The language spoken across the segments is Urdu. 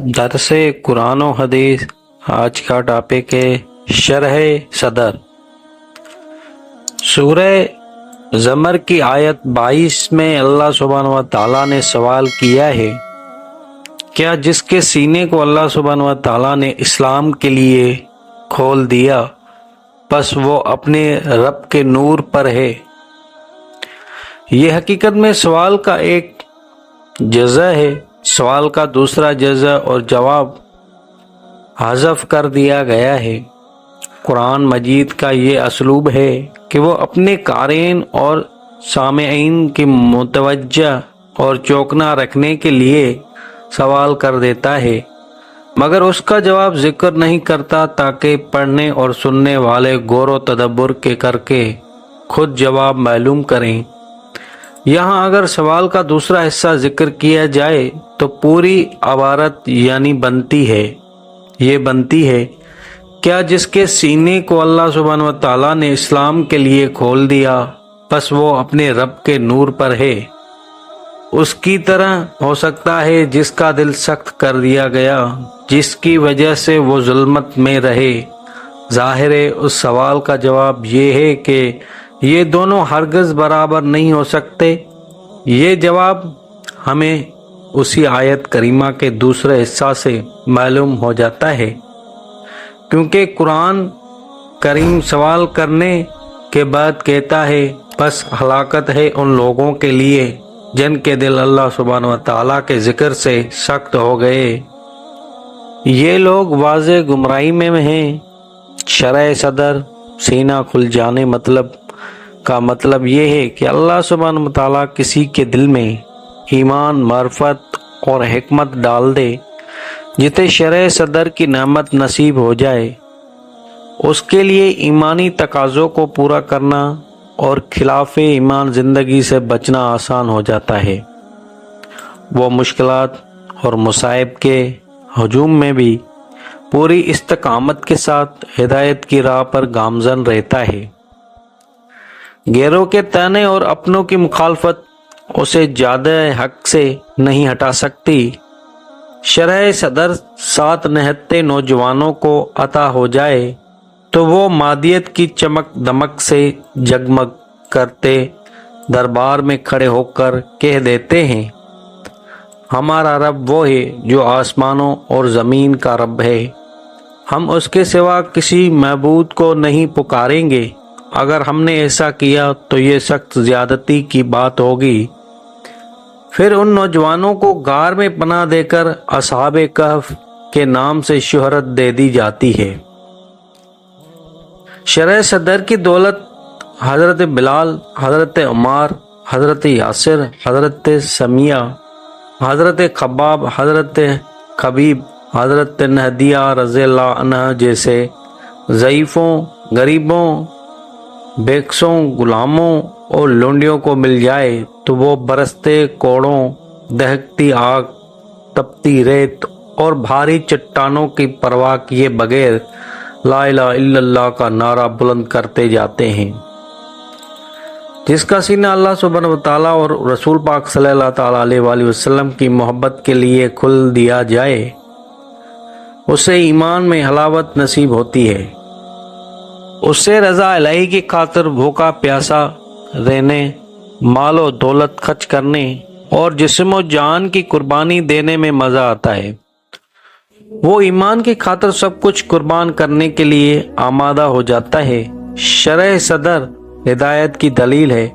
درس قرآن و حدیث آج کا ٹاپک ہے شرح صدر۔ سورہ زمر کی آیت 22 میں اللہ سبحانہ و تعالیٰ نے سوال کیا ہے، کیا جس کے سینے کو اللہ سبحانہ و تعالیٰ نے اسلام کے لیے کھول دیا پس وہ اپنے رب کے نور پر ہے؟ یہ حقیقت میں سوال کا ایک جزا ہے۔ سوال کا دوسرا جزا اور جواب حذف کر دیا گیا ہے۔ قرآن مجید کا یہ اسلوب ہے کہ وہ اپنے قارئین اور سامعین کی متوجہ اور چوکنا رکھنے کے لیے سوال کر دیتا ہے، مگر اس کا جواب ذکر نہیں کرتا تاکہ پڑھنے اور سننے والے غور و تدبر کر کے خود جواب معلوم کریں۔ یہاں اگر سوال کا دوسرا حصہ ذکر کیا جائے تو پوری عبارت یعنی بنتی ہے کیا جس کے سینے کو اللہ سبحانہ و تعالیٰ نے اسلام کے لیے کھول دیا پس وہ اپنے رب کے نور پر ہے؟ اس کی طرح ہو سکتا ہے جس کا دل سخت کر دیا گیا، جس کی وجہ سے وہ ظلمت میں رہے۔ ظاہر ہے اس سوال کا جواب یہ ہے کہ یہ دونوں ہرگز برابر نہیں ہو سکتے۔ یہ جواب ہمیں اسی آیت کریمہ کے دوسرے حصہ سے معلوم ہو جاتا ہے، کیونکہ قرآن کریم سوال کرنے کے بعد کہتا ہے پس ہلاکت ہے ان لوگوں کے لیے جن کے دل اللہ سبحانہ و تعالیٰ کے ذکر سے سخت ہو گئے۔ یہ لوگ واضح گمراہی میں ہیں۔ شرح صدر سینہ کھل جانے کا مطلب یہ ہے کہ اللہ سبحانہ و تعالیٰ کسی کے دل میں ایمان، معرفت اور حکمت ڈال دے۔ جسے شرح صدر کی نعمت نصیب ہو جائے اس کے لیے ایمانی تقاضوں کو پورا کرنا اور خلاف ایمان زندگی سے بچنا آسان ہو جاتا ہے۔ وہ مشکلات اور مصائب کے ہجوم میں بھی پوری استقامت کے ساتھ ہدایت کی راہ پر گامزن رہتا ہے۔ غیروں کے طعنے اور اپنوں کی مخالفت اسے زیادہ حق سے نہیں ہٹا سکتی۔ شرح صدر ساتھ نہتے نوجوانوں کو عطا ہو جائے تو وہ مادیت کی چمک دمک سے جگمگ کرتے دربار میں کھڑے ہو کر کہہ دیتے ہیں، ہمارا رب وہ ہے جو آسمانوں اور زمین کا رب ہے، ہم اس کے سوا کسی معبود کو نہیں پکاریں گے۔ اگر ہم نے ایسا کیا تو یہ سخت زیادتی کی بات ہوگی۔ پھر ان نوجوانوں کو غار میں پناہ دے کر اصحاب کہف کے نام سے شہرت دے دی جاتی ہے۔ شرح صدر کی دولت حضرت بلال، حضرت عمار، حضرت یاسر، حضرت سمیہ، حضرت خباب، حضرت خبیب، حضرت نہدیہ رضی اللہ عنہ جیسے ضعیفوں، غریبوں، بیکسوں، غلاموں اور لونڈیوں کو مل جائے تو وہ برستے کوڑوں، دہکتی آگ، تپتی ریت اور بھاری چٹانوں کی پرواہ کیے بغیر لا الہ الا اللہ کا نعرہ بلند کرتے جاتے ہیں۔ جس کا سینہ اللہ سبحانہ و تعالیٰ اور رسول پاک صلی اللہ تعالیٰ علیہ وآلہ وسلم کی محبت کے لیے کھل دیا جائے اسے ایمان میں حلاوت نصیب ہوتی ہے۔ اس سے رضا الہی کی خاطر بھوکا پیاسا رہنے، مال و دولت خرچ کرنے اور جسم و جان کی قربانی دینے میں مزہ آتا ہے۔ وہ ایمان کی خاطر سب کچھ قربان کرنے کے لیے آمادہ ہو جاتا ہے۔ شرح صدر ہدایت کی دلیل ہے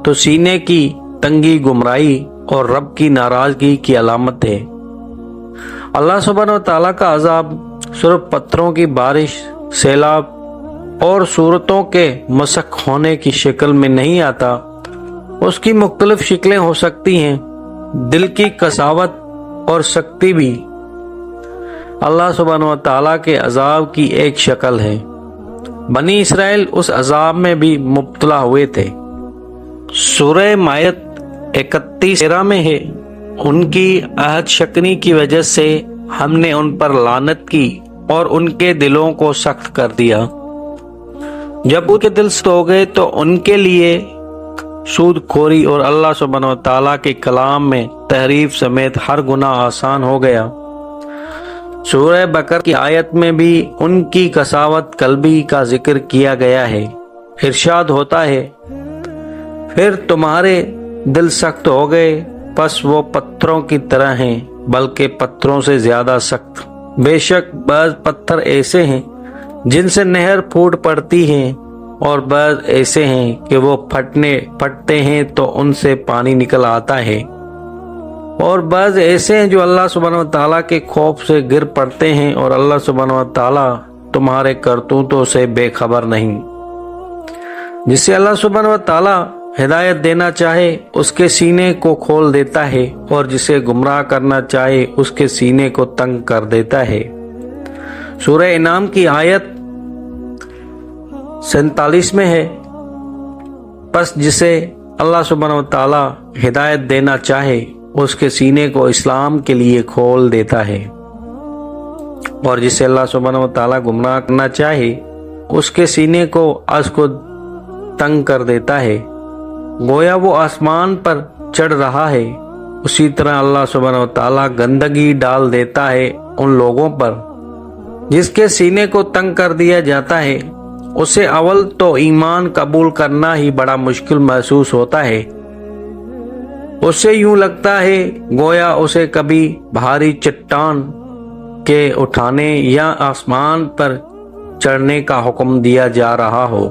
تو سینے کی تنگی گمراہی اور رب کی ناراضگی کی علامت ہے۔ اللہ سبحانہ و تعالیٰ کا عذاب صرف پتھروں کی بارش، سیلاب اور صورتوں کے مسخ ہونے کی شکل میں نہیں آتا۔ اس کی مختلف شکلیں ہو سکتی ہیں۔ دل کی قساوت اور سختی بھی اللہ سبحانہ و تعالیٰ کے عذاب کی ایک شکل ہے۔ بنی اسرائیل اس عذاب میں بھی مبتلا ہوئے تھے۔ سورہ مائدہ 31 میں ہے، ان کی عہد شکنی کی وجہ سے ہم نے ان پر لعنت کی اور ان کے دلوں کو سخت کر دیا۔ جب ان کے دل سخت ہو گئے تو ان کے لیے سود خوری اور اللہ سبحانہ و تعالیٰ کے کلام میں تحریف سمیت ہر گناہ آسان ہو گیا۔ سورہ بقرہ کی آیت میں بھی ان کی قساوت قلبی کا ذکر کیا گیا ہے۔ ارشاد ہوتا ہے، پھر تمہارے دل سخت ہو گئے، پس وہ پتھروں کی طرح ہیں، بلکہ پتھروں سے زیادہ سخت۔ بے شک بعض پتھر ایسے ہیں جن سے نہر پھوٹ پڑتی ہیں، اور بعض ایسے ہیں کہ وہ پھٹتے ہیں تو ان سے پانی نکل آتا ہے، اور بعض ایسے ہیں جو اللہ سبحانہ و تعالیٰ کے خوف سے گر پڑتے ہیں، اور اللہ سبحانہ و تعالیٰ تمہارے کرتوتوں سے بے خبر نہیں۔ جسے اللہ سبحانہ و تعالیٰ ہدایت دینا چاہے اس کے سینے کو کھول دیتا ہے، اور جسے گمراہ کرنا چاہے اس کے سینے کو تنگ کر دیتا ہے۔ سورہ انعام کی آیت 47 میں ہے، پس جسے اللہ سبحانہ و تعالیٰ ہدایت دینا چاہے اس کے سینے کو اسلام کے لیے کھول دیتا ہے، اور جسے اللہ سبحانہ و تعالیٰ گمراہ کرنا چاہے اس کے سینے کو از خود تنگ کر دیتا ہے۔ گویا وہ آسمان پر چڑھ رہا ہے، اسی طرح اللہ سبحانہ و تعالیٰ گندگی ڈال دیتا ہے ان لوگوں پر جس کے سینے کو تنگ کر دیا جاتا ہے۔ اسے اول تو ایمان قبول کرنا ہی بڑا مشکل محسوس ہوتا ہے۔ اسے یوں لگتا ہے گویا اسے کبھی بھاری چٹان کے اٹھانے یا آسمان پر چڑھنے کا حکم دیا جا رہا ہو،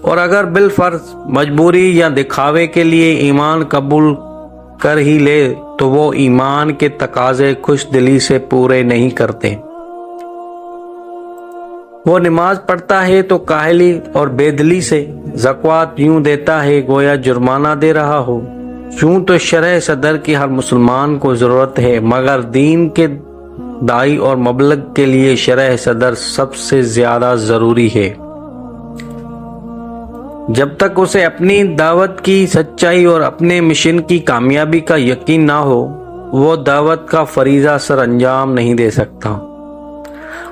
اور اگر بالفرض مجبوری یا دکھاوے کے لیے ایمان قبول کر ہی لے تو وہ ایمان کے تقاضے خوش دلی سے پورے نہیں کرتے۔ وہ نماز پڑھتا ہے تو کاہلی اور بے دلی سے، زکوٰۃ یوں دیتا ہے گویا جرمانہ دے رہا ہو۔ یوں تو شرح صدر کی ہر مسلمان کو ضرورت ہے، مگر دین کے داعی اور مبلغ کے لیے شرح صدر سب سے زیادہ ضروری ہے۔ جب تک اسے اپنی دعوت کی سچائی اور اپنے مشن کی کامیابی کا یقین نہ ہو، وہ دعوت کا فریضہ سر انجام نہیں دے سکتا۔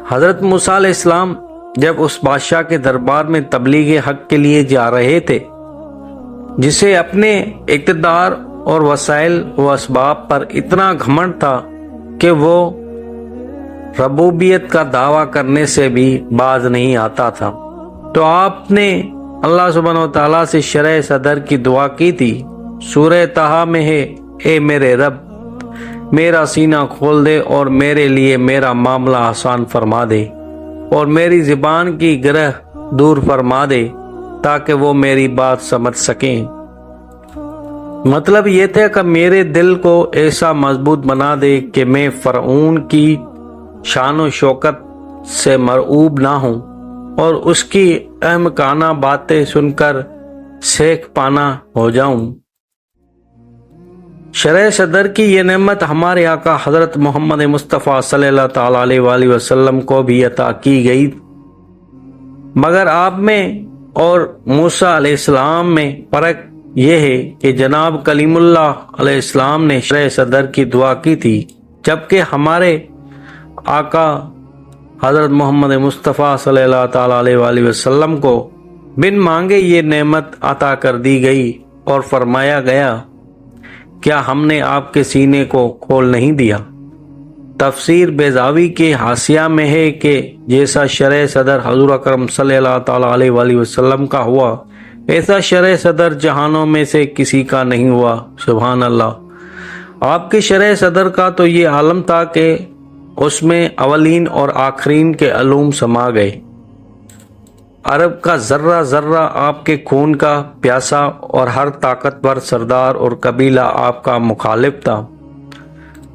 حضرت موسیٰ علیہ السلام جب اس بادشاہ کے دربار میں تبلیغ حق کے لیے جا رہے تھے جسے اپنے اقتدار اور وسائل و اسباب پر اتنا گھمنڈ تھا کہ وہ ربوبیت کا دعویٰ کرنے سے بھی باز نہیں آتا تھا، تو آپ نے اللہ سبحانہ و تعالیٰ سے شرح صدر کی دعا کی تھی۔ سورہ طٰہٰ میں ہے، اے میرے رب، میرا سینہ کھول دے اور میرے لیے میرا معاملہ آسان فرما دے، اور میری زبان کی گرہ دور فرما دے تاکہ وہ میری بات سمجھ سکیں۔ مطلب یہ تھا کہ میرے دل کو ایسا مضبوط بنا دے کہ میں فرعون کی شان و شوکت سے مرعوب نہ ہوں اور اس کی احمقانہ باتیں سن کر سیکھ پانا ہو جاؤں۔ شرح صدر کی یہ نعمت ہمارے آقا حضرت محمد مصطفیٰ صلی اللہ تعالیٰ علیہ وآلہ وسلم کو بھی عطا کی گئی، مگر آپ میں اور موسیٰ علیہ السلام میں فرق یہ ہے کہ جناب کلیم اللہ علیہ السلام نے شرح صدر کی دعا کی تھی، جبکہ ہمارے آقا حضرت محمد مصطفیٰ صلی اللہ تعالیٰ علیہ وآلہ وسلم کو بن مانگے یہ نعمت عطا کر دی گئی اور فرمایا گیا، کیا ہم نے آپ کے سینے کو کھول نہیں دیا؟ تفسیر بیضاوی کے حاشیہ میں ہے کہ جیسا شرح صدر حضور اکرم صلی اللہ تعالیٰ علیہ وآلہ وسلم کا ہوا، ایسا شرح صدر جہانوں میں سے کسی کا نہیں ہوا۔ سبحان اللہ۔ آپ کے شرح صدر کا تو یہ عالم تھا کہ اس میں اولین اور آخرین کے علوم سما گئے۔ عرب کا ذرہ ذرہ آپ کے خون کا پیاسا، اور ہر طاقتور سردار اور قبیلہ آپ کا مخالف تھا۔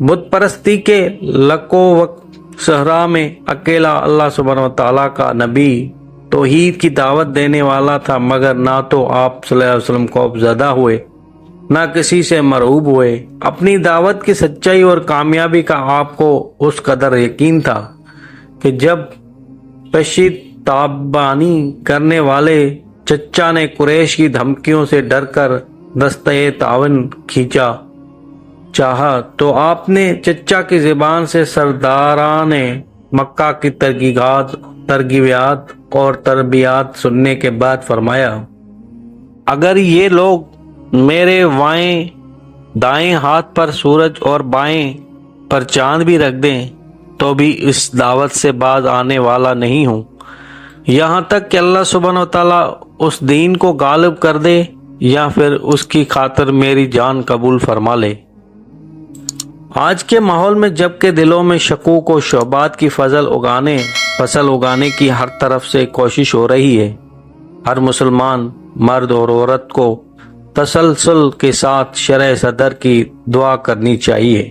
بت پرستی کے لکو وقت صحرا میں اکیلا اللہ سبحانہ و تعالیٰ کا نبی توحید کی دعوت دینے والا تھا، مگر نہ تو آپ صلی اللہ علیہ وسلم خوف زدہ ہوئے، نہ کسی سے مرعوب ہوئے۔ اپنی دعوت کی سچائی اور کامیابی کا آپ کو اس قدر یقین تھا کہ جب پشت تابانی کرنے والے چچا نے قریش کی دھمکیوں سے ڈر کر دستہ تعاون کھینچا چاہا تو آپ نے چچا کی زبان سے سرداران مکہ کی ترغیبات اور تربیات سننے کے بعد فرمایا، اگر یہ لوگ میرے دائیں ہاتھ پر سورج اور بائیں پر چاند بھی رکھ دیں تو بھی اس دعوت سے باز آنے والا نہیں ہوں، یہاں تک کہ اللہ سبحانہ و تعالیٰ اس دین کو غالب کر دے یا پھر اس کی خاطر میری جان قبول فرما لے۔ آج کے ماحول میں جب کہ دلوں میں شکوک و شبہات کی فصل اگانے کی ہر طرف سے کوشش ہو رہی ہے، ہر مسلمان مرد اور عورت کو تسلسل کے ساتھ شرح صدر کی دعا کرنی چاہیے۔